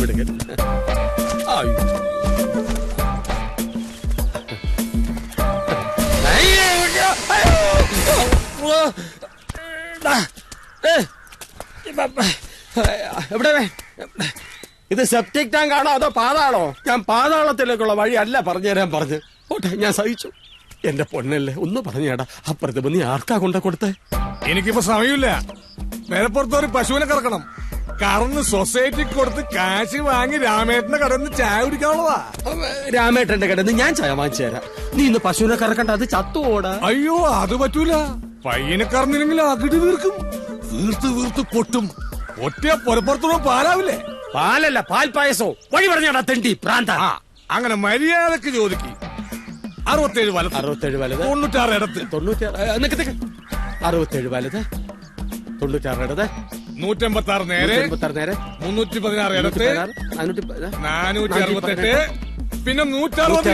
മിടുക്കൻ. എവിടെ ഇത് സെപ്റ്റിക് ടാങ്ക് ആണോ അതോ പാതാളോ? ഞാൻ പാതാളത്തിലേക്കുള്ള വഴി അല്ല പറഞ്ഞുതരാൻ പറഞ്ഞു. ഓട്ടെ, ഞാൻ സഹിച്ചു. എന്റെ പൊന്നല്ലേ, ഒന്ന് പറഞ്ഞേടാ, ആ പ്രതിഭ നീ ആർക്കാ കൊണ്ട കൊടുത്തേ? എനിക്കിപ്പോ സമയമില്ല. മേലപ്പുറത്ത് ഒരു പശുവിനെ കറക്കണം. കറന്ന് സൊസൈറ്റിക്ക് കൊടുത്ത് കാശ് വാങ്ങി രാമേട്ടന്റെ കടന്ന് ചായ കുടിക്കാനുള്ളതാ. രാമേട്ടന്റെ കടന്ന് ഞാൻ ചായ വാങ്ങിച്ചു തരാം. നീ ഇന്ന് പശുവിനെ കറക്കണ്ട, അത് ചത്തുപോടാ. അയ്യോ, അത് പറ്റൂല. പയ്യനെ കറന്നില്ലെങ്കിൽ അകിടി വീർക്കും. വീർത്ത് പൊട്ടും. ഒറ്റ പുറപ്പുറത്തോളം പാലാവില്ലേ? പാലല്ല, പാൽ പായസോ. വഴി പറഞ്ഞാടാ തെണ്ടി പ്രാന്ത. അങ്ങനെ മര്യാദക്ക് ചോദിക്ക്. 67 വലത്, 67 വലത്, 96 ഇടത്ത്, 97 വലത്, 96 ഇടത്, 186 നേരെ, 186 നേരെ, 316 ഇടത്ത്, 468, പിന്നെ 160.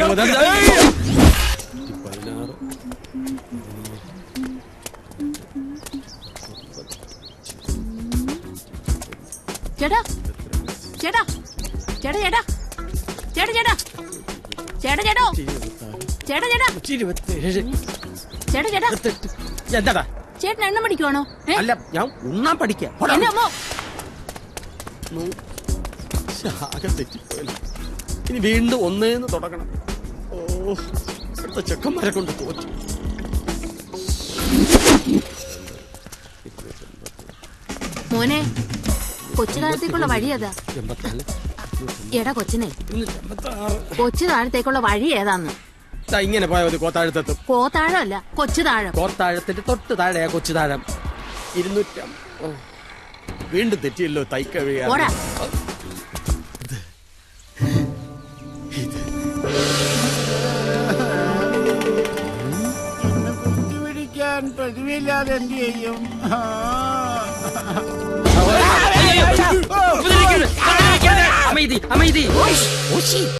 ചേട്ടാ ചേട്ടാ ചേട്ടാ ചേട്ടാ ചേട്ടാ ചേട്ടാ ചേട്ടാ ചേട്ടോ ചേട്ടാ ചേട്ടാ ചേട്ടാ ചേട്ടാ എന്താടാ? ചേട്ടൻ എണ്ണം പഠിക്കുവാണോ? അല്ല, ഞാൻ ഉണ്ണാൻ പഠിക്കാം. തെറ്റിപ്പോയല്ലോ. ഇനി വീണ്ടും ഒന്നേന്ന് തുടങ്ങണം. ഓ, അടുത്ത ചെക്കന്മാരെ കൊണ്ട് തോറ്റു. മോനെ, കൊച്ചു താഴത്തേക്കുള്ള വഴി ഏതാ? എടാ കൊച്ചിനെ, കൊച്ചു താഴത്തേക്കുള്ള വഴി ഏതാന്ന്? ഇങ്ങനെ പോയാൽ മതി, കോത്താഴത്തെത്തും. കോത്താഴമല്ല, കൊച്ചു താഴം. കോത്താഴത്തിന്റെ തൊട്ട് താഴെയാ കൊച്ചു താഴം. 200. വീണ്ടും തെറ്റിയല്ലോ, തൈക്കഴിയാ. പിടിക്കാൻ പ്രതിഭയില്ലാതെ എന്ത് ചെയ്യും? അമൈതി